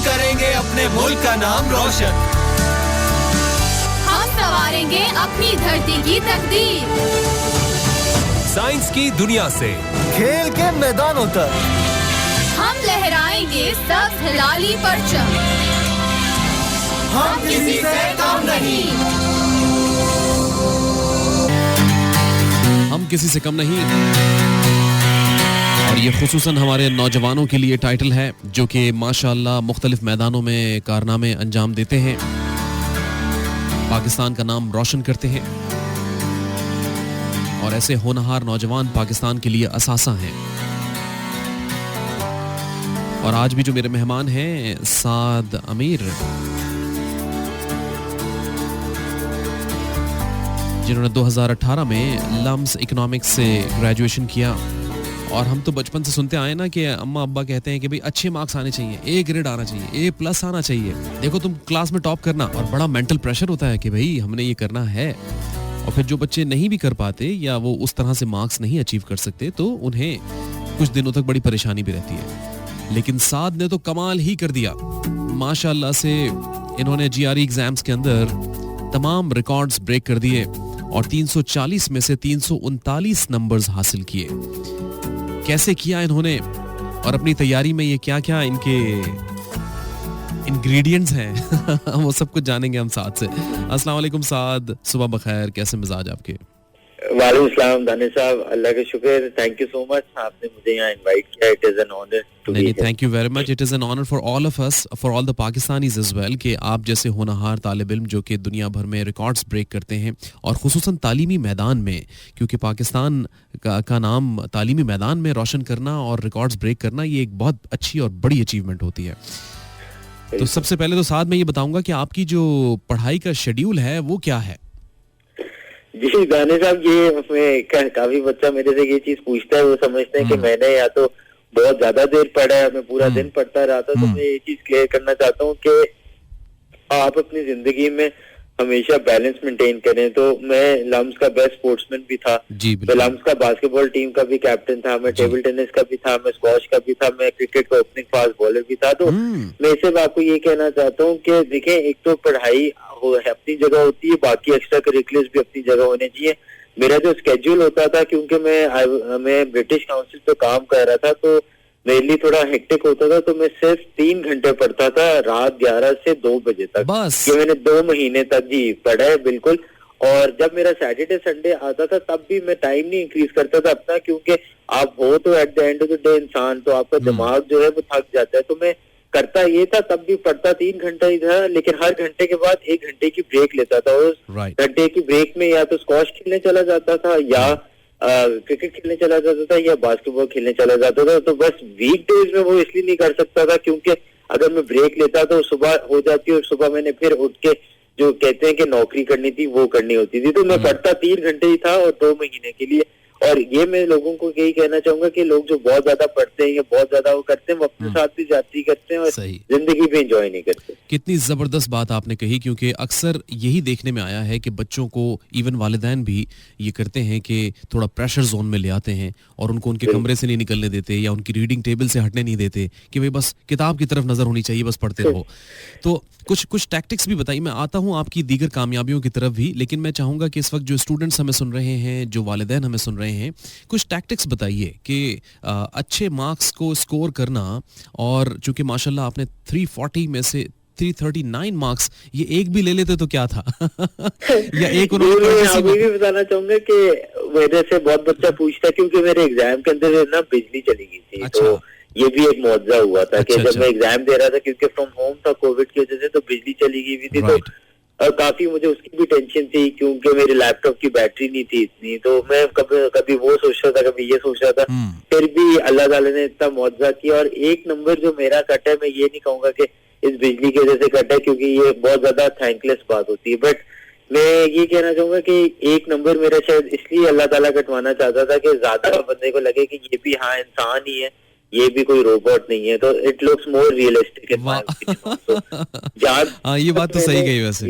करेंगे अपने मुल्क का नाम रोशन। हम संवारेंगे अपनी धरती की तकदीर। साइंस की दुनिया से खेल के मैदानों तक हम लहराएंगे सब हिलाली परचम। हम किसी से कम नहीं। हम किसी से कम नहीं। और ये खुसूसन हमारे नौजवानों के लिए टाइटल है जो कि माशाअल्लाह मुख्तलिफ मैदानों में कारनामे अंजाम देते हैं, पाकिस्तान का नाम रोशन करते हैं और ऐसे होनहार नौजवान पाकिस्तान के लिए असासा हैं। और आज भी जो मेरे मेहमान हैं साद अमीर, जिन्होंने 2018 में लम्स इकोनॉमिक्स से ग्रेजुएशन किया। और हम तो बचपन से सुनते आए ना कि अम्मा अब्बा कहते हैं कि भाई अच्छे मार्क्स आने चाहिए, ए ग्रेड आना चाहिए, A+ आना चाहिए, देखो तुम क्लास में टॉप करना। और बड़ा मेंटल प्रेशर होता है कि भाई हमने ये करना है। और फिर जो बच्चे नहीं भी कर पाते या वो उस तरह से मार्क्स नहीं अचीव कर सकते तो उन्हें कुछ दिनों तक बड़ी परेशानी भी रहती है। लेकिन साद ने तो कमाल ही कर दिया माशाअल्लाह से। इन्होंने GRE एग्जाम्स के अंदर तमाम रिकॉर्ड्स ब्रेक कर दिए और 340 में से 339 नंबर्स हासिल किए। कैसे किया इन्होंने और अपनी तैयारी में ये क्या-क्या इनके इंग्रेडिएंट्स हैं वो सब कुछ जानेंगे हम साद से। अस्सलाम वालेकुम साद, सुबह बखैर, कैसे मिजाज आपके? वालेकुम सलाम दानिश साहब, अल्लाह का शुक्र, थैंक यू सो मच, आपने मुझे यहाँ इनवाइट किया। It is an honour to be here. Thank you very much. It is an honour for all of us, for all the Pakistanis as well, कि आप जैसे होनहार तालिब इल्म जो कि दुनिया भर में रिकॉर्ड्स ब्रेक करते हैं और खुसूसन तालीमी मैदान में, क्योंकि पाकिस्तान का नाम तालीमी मैदान में रोशन करना और रिकॉर्ड्स ब्रेक करना ये एक बहुत अच्छी और बड़ी अचीवमेंट होती है। तो सबसे पहले तो साथ में ये बताऊंगा कि आपकी जो पढ़ाई का शेड्यूल है वो क्या है? जी दानिश साहब, ये काफी बच्चा मेरे से ये चीज पूछता है, वो समझते हैं कि मैंने या तो बहुत ज्यादा देर पढ़ा है, मैं पूरा दिन पढ़ता रहा था। तो मैं ये चीज क्लियर करना चाहता हूँ कि आप अपनी जिंदगी में हमेशा बैलेंस मेंटेन करें। तो मैं लम्स का बेस्ट स्पोर्ट्समैन भी था, मैं लम्स का बास्केटबॉल टीम का भी कैप्टन था, मैं टेबल टेनिस का भी था, मैं स्क्वॉश का भी था, मैं क्रिकेट का ओपनिंग फास्ट बॉलर भी था। तो मैं सिर्फ आपको ये कहना चाहता हूँ कि देखें, एक तो पढ़ाई अपनी जगह होती है, बाकी एक्स्ट्रा करिकुलर्स भी अपनी जगह होने चाहिए। मेरा जो स्केड्यूल होता था, क्योंकि मैं ब्रिटिश काउंसिल पे काम कर रहा था, तो मेरे लिए थोड़ा हेक्टिक होता था। तो मैं सिर्फ 3 घंटे पढ़ता था, रात 11 से 2 बजे तक। बस ये मैंने 2 महीने तक जी पढ़ा है, बिल्कुल। और जब मेरा सैटरडे संडे आता था तब भी मैं टाइम नहीं इंक्रीज करता था अपना, क्योंकि आप हो तो at the end of the day इंसान, तो आपका दिमाग जो है वो थक जाता है। तो मैं करता ये था, तब भी पढ़ता 3 घंटा ही था, लेकिन हर घंटे के बाद 1 घंटे की ब्रेक लेता था। उस घंटे की ब्रेक में या तो स्क्वॉश खेलने चला जाता था, या क्रिकेट खेलने चला जाता था, या बास्केटबॉल खेलने चला जाता था। तो बस वीक डेज में वो इसलिए नहीं कर सकता था क्योंकि अगर मैं ब्रेक लेता तो सुबह हो जाती, और सुबह मैंने फिर उठ के जो कहते हैं कि नौकरी करनी थी वो करनी होती थी। तो मैं पढ़ता 3 घंटे ही था और 2 महीने के लिए। और ये मैं लोगों को यही कहना चाहूंगा कि लोग जो बहुत ज्यादा पढ़ते हैं या बहुत ज्यादा वो करते हैं, वो अपने साथ भी जाती करते हैं और जिंदगी भी एंजॉय नहीं करते। कितनी जबरदस्त बात आपने कही, क्योंकि अक्सर यही देखने में आया है कि बच्चों को, इवन वालिदैन भी ये करते हैं कि थोड़ा प्रेशर जोन में ले आते हैं और उनको उनके कमरे से नहीं निकलने देते या उनकी रीडिंग टेबल से हटने नहीं देते कि भाई बस किताब की तरफ नजर होनी चाहिए, बस पढ़ते रहो। तो कुछ टैक्टिक्स भी बताइए। मैं आता हूँ आपकी दीगर कामयाबियों की तरफ भी, लेकिन मैं चाहूंगा कि इस वक्त जो स्टूडेंट्स हमें सुन रहे हैं, जो वालिदैन हमें सुन रहे हैं, कुछ टैक्टिक्स बताइए कि अच्छे मार्क्स को स्कोर करना। और चूंकि माशाल्लाह आपने 340 में से 339 मार्क्स, ये एक भी ले लेते तो क्या था या एक मैं अभी भी बताना चाहूंगा कि मेरे से बहुत बच्चा पूछता है, क्योंकि मेरे एग्जाम के अंदर ना बिजली चली गई थी। तो ये भी एक मौजूदा हुआ था कि जब मैं एग्जाम दे रहा था, क्योंकि फ्रॉम होम था कोविड की वजह से, तो बिजली चली गई थी। तो और काफी मुझे उसकी भी टेंशन थी, क्योंकि मेरे लैपटॉप की बैटरी नहीं थी इतनी। तो मैं कभी वो सोच रहा था, कभी ये सोच रहा था। फिर भी अल्लाह ताला ने इतना मौजूदा किया। और एक नंबर जो मेरा कट है, मैं ये नहीं कहूंगा कि इस बिजली की वजह से कट है, क्योंकि ये बहुत ज्यादा थैंकलेस बात होती है। बट मैं ये कहना चाहूंगा कि 1 नंबर मेरा शायद इसलिए अल्लाह ताला कटवाना चाहता था कि ज्यादा बंदे को लगे कि ये भी हाँ इंसान ही है, ये भी कोई रोबोट नहीं है। तो इट लुक्स मोर रियलिस्टिक। ये बात तो सही कही वैसे।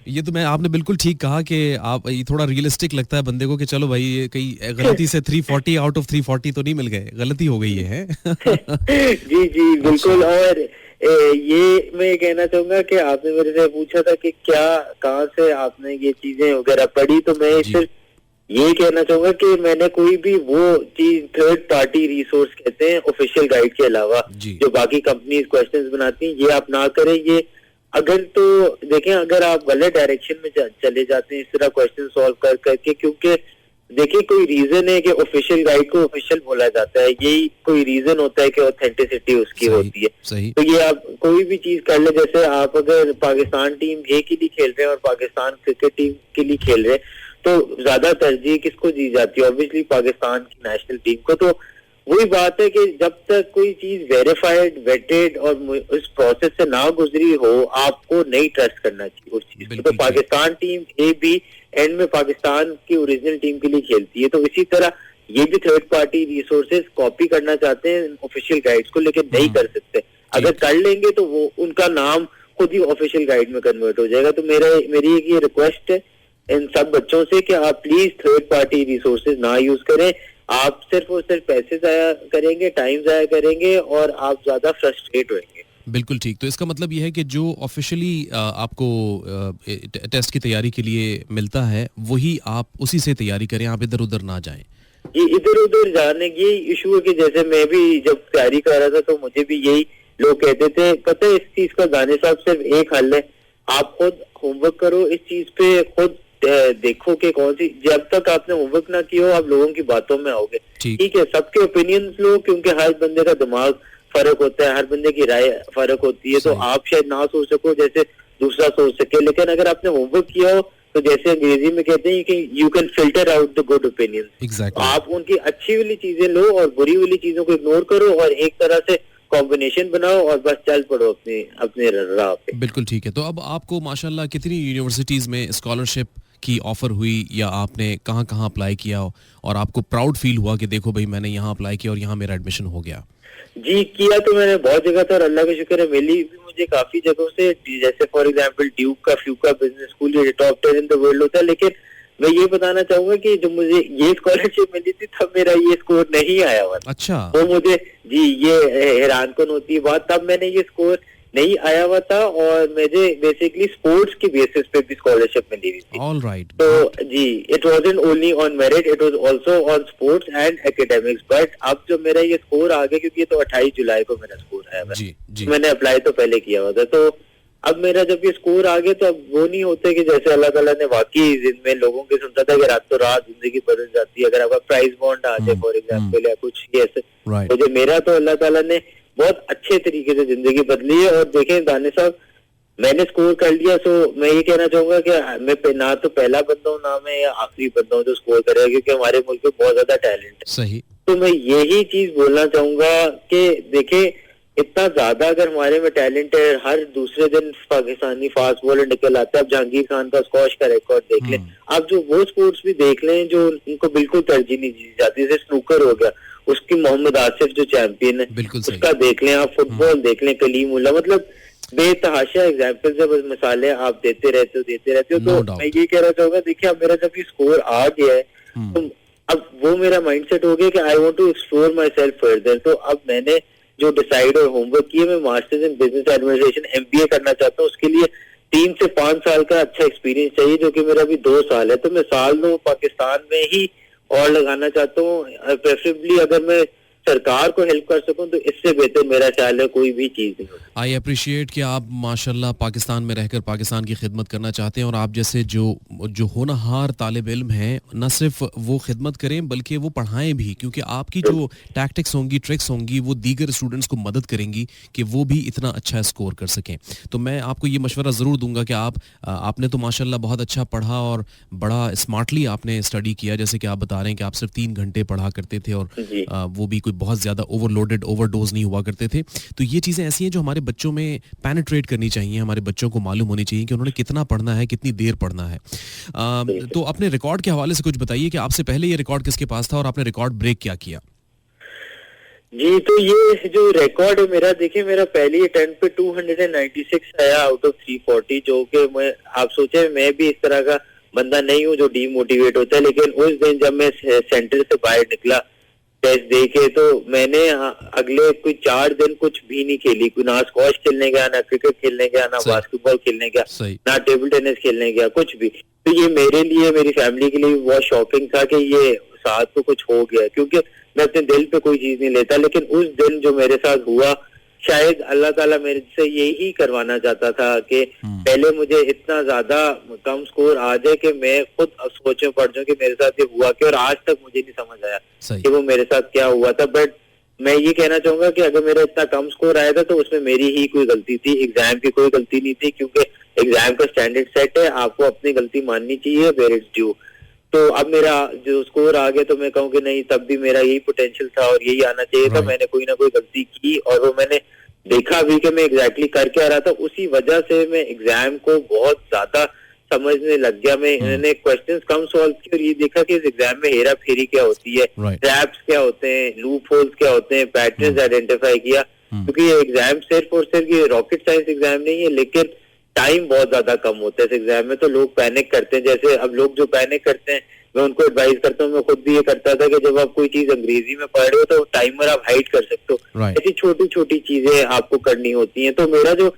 ये तो आपने बिल्कुल ठीक कहा कि आप, ये थोड़ा रियलिस्टिक लगता है बंदे को कि चलो भाई ये कहीं गलती से 340 आउट ऑफ 340 तो नहीं मिल गए, गलती हो गई है। जी बिल्कुल। और ये मैं कहना चाहूंगा कि आपने मेरे से पूछा था कि क्या कहाँ से आपने ये चीजें वगैरह पढ़ी, तो मैं सिर्फ ये कहना चाहूंगा कि मैंने कोई भी वो चीज थर्ड पार्टी रिसोर्स कहते हैं ऑफिशियल गाइड के अलावा जो बाकी कंपनीज क्वेश्चंस बनाती हैं, ये आप ना करें। ये अगर तो देखें, अगर आप गलत डायरेक्शन में चले जाते हैं इस तरह क्वेश्चन सॉल्व कर करके, क्योंकि देखिए कोई रीजन है कि ऑफिशियल गाइड को ऑफिशियल बोला जाता है, यही कोई रीजन होता है कि ऑथेंटिसिटी उसकी होती है। तो ये आप कोई भी चीज कर ले, जैसे आप अगर पाकिस्तान टीम ए के लिए खेल रहे हैं और पाकिस्तान क्रिकेट टीम के लिए खेल रहे हैं, तो ज्यादा तरजीह किसको दी जाती है? ऑब्वियसली पाकिस्तान की नेशनल टीम को। तो वही बात है कि जब तक कोई चीज वेरीफाइड, वेटेड और उस प्रोसेस से ना गुजरी हो, आपको नहीं ट्रस्ट करना चाहिए उस चीज को। तो पाकिस्तान टीम ए भी एंड में पाकिस्तान की ओरिजिनल टीम के लिए खेलती है, तो इसी तरह ये भी थर्ड पार्टी रिसोर्सेज कॉपी करना चाहते हैं ऑफिशियल गाइड्स को, लेकिन नहीं कर सकते। अगर कर लेंगे तो वो उनका नाम खुद ही ऑफिशियल गाइड में कन्वर्ट हो जाएगा। तो मेरी एक ये रिक्वेस्ट है इन सब बच्चों से कि आप प्लीज थर्ड पार्टी रिसोर्सेज ना यूज करें। आप सिर्फ और सिर्फ पैसे जाया करेंगे, टाइम जाया करेंगे और आप ज्यादा फ्रस्ट्रेट होंगे। बिल्कुल ठीक। तो इसका मतलब यह है कि जो ऑफिशियली आपको टेस्ट की तैयारी के लिए मिलता है वही आप उसी से तैयारी करें, आप इधर उधर ना जाएं। ये इधर उधर जाने की इशू है कि जैसे मैं भी जब तैयारी कर रहा था तो मुझे भी यही लोग कहते थे, पता है इस चीज का दाने साहब सिर्फ एक हल है, आप खुद होमवर्क करो इस चीज पे, खुद देखो कि कौन सी, जब तक आपने होमवर्क ना किया हो आप लोगों की बातों में आओगे। ठीक है, सबके ओपिनियंस लो, क्योंकि हर बंदे का दिमाग फर्क होता है, हर बंदे की राय फर्क होती है, तो आप शायद ना सोच सको जैसे दूसरा सोच सके, लेकिन अगर आपने होमवर्क किया हो तो जैसे अंग्रेजी में कहते हैं कि you can filter out the good opinion. आप उनकी अच्छी वाली चीजें लो और बुरी वाली चीजों को इग्नोर करो और एक तरह से कॉम्बिनेशन बनाओ और बस चल पड़ो अपने राह पे। बिल्कुल ठीक है। तो अब आपको माशाल्लाह कितनी यूनिवर्सिटीज में स्कॉलरशिप की ऑफर हुई या आपने कहाँ अप्लाई किया और आपको प्राउड फील हुआ कि देखो भाई मैंने यहाँ अप्लाई किया और यहाँ मेरा एडमिशन हो गया? जी किया तो मैंने बहुत जगह था और अल्लाह का शुक्र है मिली भी मुझे काफी जगहों से, जैसे फॉर एग्जांपल ड्यूक का फ्यूका बिजनेस स्कूल ये टॉप 10 इन द वर्ल्ड होता है। लेकिन मैं ये बताना चाहूंगा कि जब मुझे ये स्कॉलरशिप मिली थी तब मेरा ये स्कोर नहीं आया हुआ। अच्छा। तो मुझे जी ये हैरान कौन होती है बात, तब मैंने ये स्कोर नहीं आया हुआ था और मुझे बेसिकली स्पोर्ट्स की बेसिस पे भी स्कॉलरशिप मिली हुई थी। All right. तो जी it wasn't only on merit, it was also on sports and academics. But अब जो मेरा ये स्कोर आ गया, क्योंकि ये तो 28 जुलाई को मेरा स्कोर आया था, जी। मैंने अप्लाई तो पहले किया हुआ था, तो अब मेरा जब ये स्कोर आ गया तो अब वो नहीं होते कि जैसे अल्लाह ताला ने वाकई जिनमें लोगों के सुनता था कि रात तो रात जिंदगी बदल जाती है, अगर आपका प्राइज बॉन्ड आ जाए फॉर एग्जाम्पल या कुछ ऐसे, तो जो मेरा तो अल्लाह ताला ने बहुत अच्छे तरीके से जिंदगी बदली है। और देखें दानिश साहब, मैंने स्कोर कर लिया, सो मैं ये कहना चाहूंगा कि मैं ना तो पहला बंदा हूँ ना मैं आखिरी बंदा हूँ जो स्कोर करेगा, क्योंकि हमारे मुल्क में बहुत ज्यादा टैलेंट है। सही। तो मैं यही चीज बोलना चाहूंगा कि देखें इतना ज्यादा अगर हमारे में टैलेंट है, हर दूसरे दिन पाकिस्तानी फास्ट बॉलर निकल आता है। अब जहांगीर खान का स्क्वॉश का रिकॉर्ड देख लें, आप जो वो स्पोर्ट्स भी देख लें जो उनको बिल्कुल तरजीह नहीं दी जाती, जैसे स्नूकर हो गया, उसकी मोहम्मद आसिफ जो चैंपियन है उसका देख लें, आप फुटबॉल देख लें, कलीमुल्लाह, मतलब बेतहाशा एग्जाम्पल्स है, बस मिसालें आप देते रहते हो। तो मैं ये कहना चाहूंगा, देखिए अब मेरा जब ये स्कोर आ गया है तो अब वो मेरा माइंडसेट हो गया कि I want to explore myself further. तो अब मैंने जो डिसाइड और होमवर्क किया, मैं masters in business administration MBA करना चाहता हूँ। उसके लिए 3 से 5 साल का अच्छा एक्सपीरियंस चाहिए, जो कि मेरा अभी 2 साल है। तो मैं साल 2 पाकिस्तान में ही और लगाना चाहता हूँ, प्रेफरेबली अगर मैं सरकार को हेल्प कर सकूं तो इससे बेहतर मेरा ख्याल है कोई भी चीज नहीं होती। आई अप्रिशिएट कि आप माशाल्लाह पाकिस्तान में रहकर पाकिस्तान की खिदमत करना चाहते हैं और आप जैसे जो होनहार तालिब इल्म हैं न सिर्फ वो खिदमत करें बल्कि वो पढ़ाएं भी, क्योंकि आपकी जो टैक्टिक्स होंगी, ट्रिक्स होंगी, वो दीगर स्टूडेंट्स को मदद करेंगी कि वो भी इतना अच्छा स्कोर कर सकें। तो मैं आपको ये मशवरा ज़रूर दूंगा कि आपने तो माशाल्लाह बहुत अच्छा पढ़ा और बड़ा स्मार्टली आपने स्टडी किया, जैसे कि आप बता रहे हैं कि आप सिर्फ 3 घंटे पढ़ा करते थे और वो भी कोई बहुत ज्यादा ओवरलोडेड ओवरडोज नहीं हुआ करते थे। तो ये चीजें ऐसी हैं जो हमारे बच्चों में पेनिट्रेट करनी चाहिए, हमारे बच्चों को मालूम होनी चाहिए कि उन्होंने कितना पढ़ना है, कितनी देर पढ़ना है। तो अपने रिकॉर्ड के हवाले से कुछ बताइए कि आपसे पहले ये रिकॉर्ड किसके पास था और आपने रिकॉर्ड ब्रेक क्या किया? जी तो ये जो रिकॉर्ड है मेरा, देखिए मेरा पहली अटेम्प्ट पे 296 आया आउट ऑफ 340, जो कि मैं आप सोचे मैं भी इस तरह का बंदा नहीं हूँ जो डीमोटिवेट होता है, लेकिन उस दिन जब मैं सेंटर से बाहर निकला टेस्ट दे के, तो मैंने अगले कोई 4 दिन कुछ भी नहीं खेली, कोई ना स्क्वॉश खेलने गया, ना क्रिकेट खेलने गया, ना बास्केटबॉल खेलने गया, ना टेबल टेनिस खेलने गया, कुछ भी। तो ये मेरे लिए, मेरी फैमिली के लिए बहुत शॉकिंग था कि ये साथ को कुछ हो गया, क्योंकि मैं अपने दिल पे कोई चीज नहीं लेता, लेकिन उस दिन जो मेरे साथ हुआ, शायद अल्लाह ताला मेरे से यही करवाना चाहता था कि पहले मुझे इतना ज्यादा कम स्कोर आ जाए कि मैं खुद सोच में पड़ जाऊं कि मेरे साथ ये हुआ क्या, और आज तक मुझे नहीं समझ आया कि वो मेरे साथ क्या हुआ था। बट मैं ये कहना चाहूंगा कि अगर मेरा इतना कम स्कोर आया था तो उसमें मेरी ही कोई गलती थी, एग्जाम की कोई गलती नहीं थी, क्योंकि एग्जाम का स्टैंडर्ड सेट है, आपको अपनी गलती माननी चाहिए, वेयर इट्स ड्यू। तो अब मेरा जो स्कोर आ गया, तो मैं कहूँ कि नहीं, तब भी मेरा यही पोटेंशियल था और यही आना चाहिए था। मैंने कोई ना कोई गलती की और वो मैंने देखा भी कि मैं एग्जैक्टली करके आ रहा था, उसी वजह से मैं एग्जाम को बहुत ज्यादा समझने लग गया। मैंने क्वेश्चंस कम सॉल्व किए और ये देखा कि इस एग्जाम में हेरा फेरी क्या होती है, ट्रैप्स क्या होते हैं, लूप होल्स क्या होते हैं, पैटर्न्स आइडेंटिफाई किया। क्योंकि ये एग्जाम सिर्फ और सिर्फ ये रॉकेट साइंस एग्जाम नहीं है, लेकिन टाइम बहुत ज्यादा कम होता है इस एग्जाम में, तो लोग पैनिक करते हैं। जैसे अब लोग जो पैनिक करते हैं, मैं उनको एडवाइस करता हूँ, मैं खुद भी ये करता था कि जब आप कोई चीज अंग्रेजी में पढ़ रहे हो तो टाइमर आप हाइड कर सकते हो, ऐसी छोटी छोटी चीजें आपको करनी होती हैं। तो मेरा जो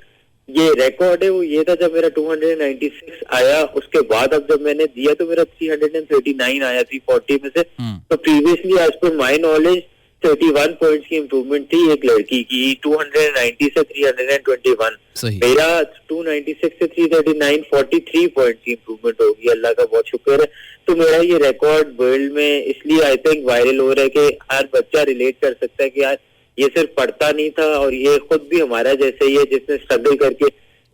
ये रिकॉर्ड है वो ये था, जब मेरा 296 आया, उसके बाद अब जब मैंने दिया तो मेरा 339 आया 340 में से। तो previously as per my knowledge 31 points की इम्प्रूवमेंट थी एक लड़की की, 290 से 321। मेरा 296 से 339 43 पॉइंट्स की इम्प्रूवमेंट होगी, अल्लाह का बहुत शुक्र है। तो मेरा ये रिकॉर्ड वर्ल्ड में इसलिए आई थिंक वायरल हो रहा है कि हर बच्चा रिलेट कर सकता है कि यार ये सिर्फ पढ़ता नहीं था और ये खुद भी हमारा जैसे ही है, जिसने स्ट्रगल करके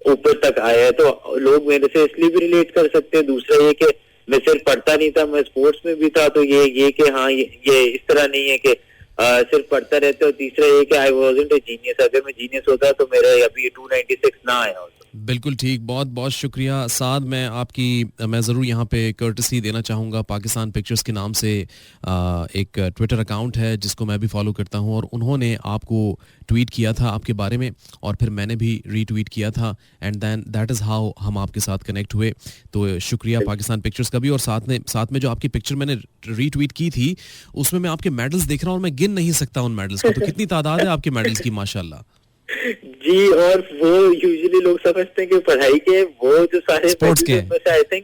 ऊपर तक आया है। तो लोग मेरे से इसलिए भी रिलेट कर सकते हैं। दूसरा ये कि मैं सिर्फ पढ़ता नहीं था, मैं स्पोर्ट्स में भी था, तो ये कि हाँ ये इस तरह नहीं है कि सिर्फ पढ़ता रहते हो। तीसरा ये कि आई वाज़न्ट अ जीनियस, अगर मैं जीनियस होता तो मेरा अभी 296 ना आया होता। बिल्कुल ठीक, बहुत बहुत शुक्रिया साद। मैं ज़रूर यहाँ पे कर्टसी देना चाहूँगा, पाकिस्तान पिक्चर्स के नाम से एक ट्विटर अकाउंट है जिसको मैं भी फॉलो करता हूँ, और उन्होंने आपको ट्वीट किया था आपके बारे में, और फिर मैंने भी रीट्वीट किया था, and then that is how हम आपके साथ कनेक्ट हुए। तो शुक्रिया पाकिस्तान पिक्चर्स का भी। और साथ में जो आपकी पिक्चर मैंने रीट्वीट की थी, उसमें मैं आपके मेडल्स देख रहा हूँ और मैं गिन नहीं सकता उन मेडल्स को। तो कितनी तादाद है आपके मेडल्स की, माशाल्लाह जी। और वो यूजुअली लोग समझते हैं कि पढ़ाई के वो जो सारे स्पोर्ट्स के, आई थिंक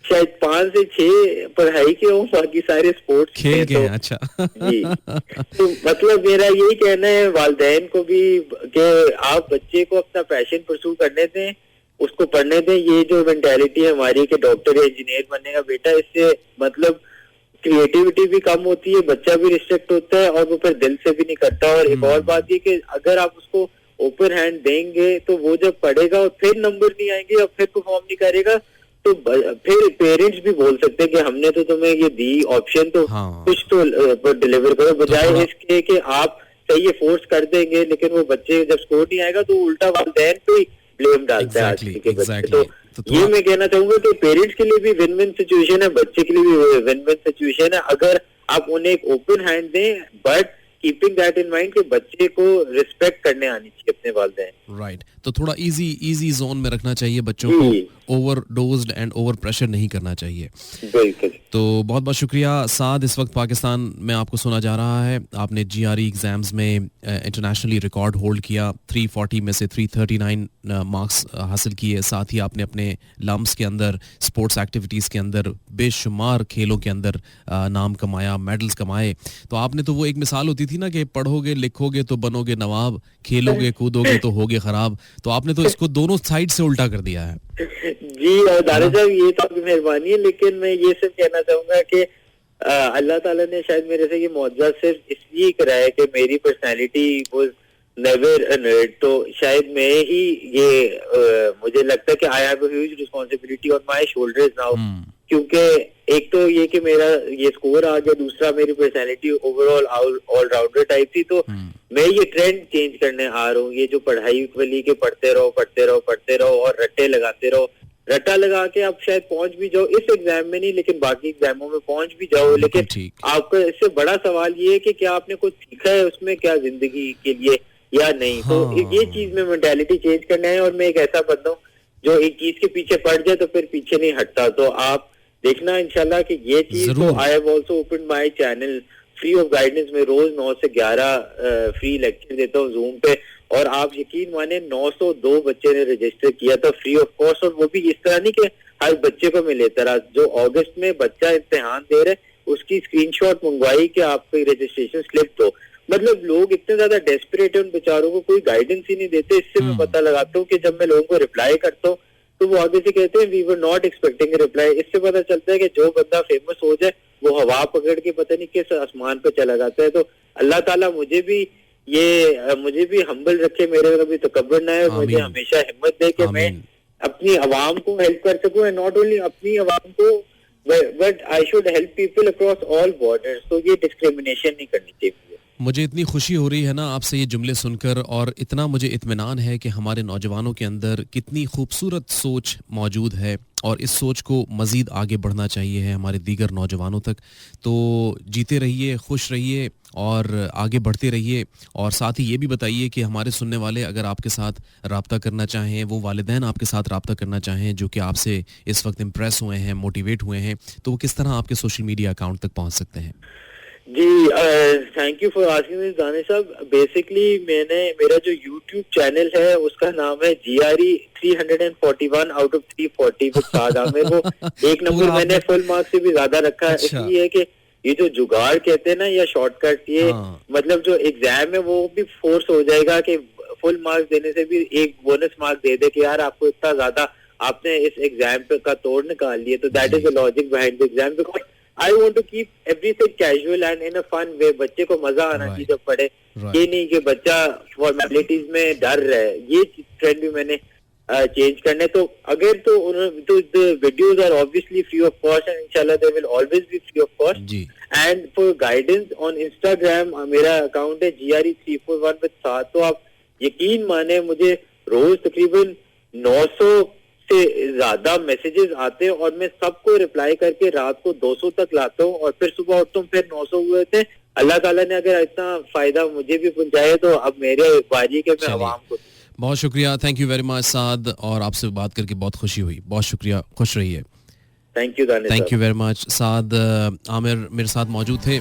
शायद 5 से 6 पढ़ाई के हो, बाकी सारे स्पोर्ट्स खेल के हैं। अच्छा जी। तो मतलब मेरा यही कहना है वालिदैन को भी कि आप बच्चे को अपना पैशन परस्यू करने दें, उसको पढ़ने दें। ये जो मेंटालिटी है हमारी कि डॉक्टर या इंजीनियर बनेगा बेटा, इससे मतलब क्रिएटिविटी भी कम होती है, बच्चा भी रिस्ट्रिक्ट होता है और वो फिर दिल से भी नहीं करता। और एक और बात ये कि अगर आप उसको ओपन हैंड देंगे तो वो जब पढ़ेगा और फिर नंबर नहीं आएंगे और फिर परफॉर्म नहीं करेगा, तो फिर पेरेंट्स भी बोल सकते हैं कि हमने तो तुम्हें ये दी ऑप्शन, तो कुछ तो डिलीवर करो, बजाय इसके कि आप सही ये फोर्स कर देंगे लेकिन वो बच्चे जब स्कोर नहीं आएगा तो उल्टा वालिदैन पे ब्लेम डालता है आज के बच्चे। तो ये मैं कहना चाहूंगा कि पेरेंट्स के लिए भी विन विन सिचुएशन है, बच्चे के लिए भी विन विन सिचुएशन है, अगर आप उन्हें एक ओपन हैंड दें, but keeping that in mind कि बच्चे को रिस्पेक्ट करने आनी चाहिए अपने वालिदैन। राइट, तो थोड़ा इजी जोन में रखना चाहिए बच्चों को, ओवरडोज्ड एंड ओवर प्रेशर नहीं करना चाहिए। बिल्कुल। तो बहुत बहुत शुक्रिया साद। इस वक्त पाकिस्तान में आपको सुना जा रहा है, आपने जीआरई एग्जाम्स में इंटरनेशनली रिकॉर्ड होल्ड किया, 340 में से 339 मार्क्स हासिल किए। साथ ही आपने अपने लम्स के अंदर, स्पोर्ट्स एक्टिविटीज़ के अंदर, बेशुमार खेलों के अंदर नाम कमाया, मेडल्स कमाए। तो आपने तो वो एक मिसाल होती थी ना कि पढ़ोगे लिखोगे तो बनोगे नवाब, खेलोगे कूदोगे तो होगे खराब। तो आपने तो इसको दोनों साइड से उल्टा कर दिया है। जी, और दादा साहब ये तो आपकी मेहरबानी है, लेकिन मैं ये सिर्फ कहना चाहूंगा कि अल्लाह ताला ने शायद मेरे से ये मौजज़ा सिर्फ इसलिए कराया कि मेरी personality was never a nerd. तो शायद मैं ही ये मुझे लगता है कि I have a huge responsibility on my shoulders now, क्योंकि एक तो ये कि मेरा ये स्कोर आ गया, दूसरा मेरी पर्सनालिटी ओवरऑल ऑलराउंडर टाइप थी। तो मैं ये ट्रेंड चेंज करने आ रहा हूँ, ये जो पढ़ाई वाली के पढ़ते रहो और रट्टे लगाते रहो, रट्टा लगा के आप शायद पहुंच भी जाओ, इस एग्जाम में नहीं लेकिन बाकी एग्जामों में पहुंच भी जाओ, लेकिन आपका इससे बड़ा सवाल ये है कि क्या आपने कुछ सीखा है उसमें, क्या जिंदगी के लिए या नहीं। तो ये चीज में मेंटालिटी चेंज करना है। और मैं एक ऐसा बंदा हूँ जो एक चीज के पीछे पड़ जाए तो फिर पीछे नहीं हटता। तो आप देखना इंशाल्लाह कि ये चीज, तो I have also open my channel free of guidance में रोज 9 से 11 फ्री लेक्चर देता हूँ जूम पे, और आप यकीन माने 902 बच्चे ने रजिस्टर किया था फ्री ऑफ कॉस्ट, और वो भी इस तरह नहीं कि हर बच्चे को मिले तरह। जो अगस्त में बच्चा इम्तिहान दे रहे उसकी स्क्रीनशॉट मंगवाई कि आपको रजिस्ट्रेशन स्लिप दो। मतलब लोग इतने ज्यादा डेस्परेट है, उन बेचारों को कोई गाइडेंस ही नहीं देते। इससे मैं पता लगाता हूँ कि जब मैं लोगों को रिप्लाई करता हूँ तो वो आगे से कहते हैं we were not expecting reply. इससे पता चलता है कि जो बंदा फेमस हो जाए वो हवा पकड़ के पता नहीं किस आसमान पे चला जाता है। तो अल्लाह ताला मुझे भी हम्बल रखे, मेरे कभी तकब्बुर ना है, मुझे हमेशा हिम्मत दे कि मैं अपनी आवाम को हेल्प कर सकूं, एंड नॉट ओनली अपनी आवाम को but I should help people across all borders. तो ये डिस्क्रिमिनेशन नहीं करनी चाहिए। मुझे इतनी खुशी हो रही है ना आपसे ये जुमले सुनकर, और इतना मुझे इत्मीनान है कि हमारे नौजवानों के अंदर कितनी खूबसूरत सोच मौजूद है, और इस सोच को मज़ीद आगे बढ़ना चाहिए है हमारे दीगर नौजवानों तक। तो जीते रहिए, खुश रहिए और आगे बढ़ते रहिए। और साथ ही ये भी बताइए कि हमारे सुनने वाले अगर आपके साथ रब्ता करना चाहें, वो वालिदैन आपके साथ रब्ता करना चाहें जो कि आपसे इस वक्त इम्प्रेस हुए हैं, मोटिवेट हुए हैं, तो वो किस तरह आपके सोशल मीडिया अकाउंट तक पहुँच सकते हैं? जी, thank you for asking this Danish साहब। बेसिकली मेरा जो YouTube चैनल है उसका नाम है GRE 341 आउट ऑफ 340 विद साद आमिर। वो एक नंबर मैंने फुल मार्क्स से भी ज्यादा रखा है। इसलिए कि ये जो जुगाड़ कहते हैं ना या शॉर्टकट, ये मतलब जो एग्जाम है वो भी फोर्स हो जाएगा कि फुल मार्क्स देने से भी एक बोनस मार्क दे दे कि यार आपको इतना ज्यादा आपने इस एग्जाम पे का तोड़ निकाल लिया। तो that is the logic behind the exam, because I want to keep everything casual and in a fun way। बच्चे को मजा आना चाहिए जब पढ़े, ये नहीं कि बच्चा फॉर्मेलिटीज में डर रहे। ये ट्रेंड भी मैंने चेंज करने। तो अगर तो the videos are obviously free of cost and inshallah they will always be free of cost। and for guidance on Instagram मेरा अकाउंट है GRE 341 with साद। तो आप यकीन माने मुझे रोज तकरीबन 900 से ज्यादा मैसेजेस आते हैं, और मैं सबको रिप्लाई करके रात को 200 तक लाता हूँ, और फिर सुबह उठता हूँ फिर 900 हुए थे। अल्लाह ताला ने अगर इतना फायदा मुझे भी पहुंचाया तो अब मेरे बाजी के मैं आवाम को। बहुत शुक्रिया, थैंक यू वेरी मच साद, और आपसे बात करके बहुत खुशी हुई। बहुत शुक्रिया, खुश रहिए। Thank you Danish, thank you very much. Saad Aamir मेरे साथ मौजूद थे।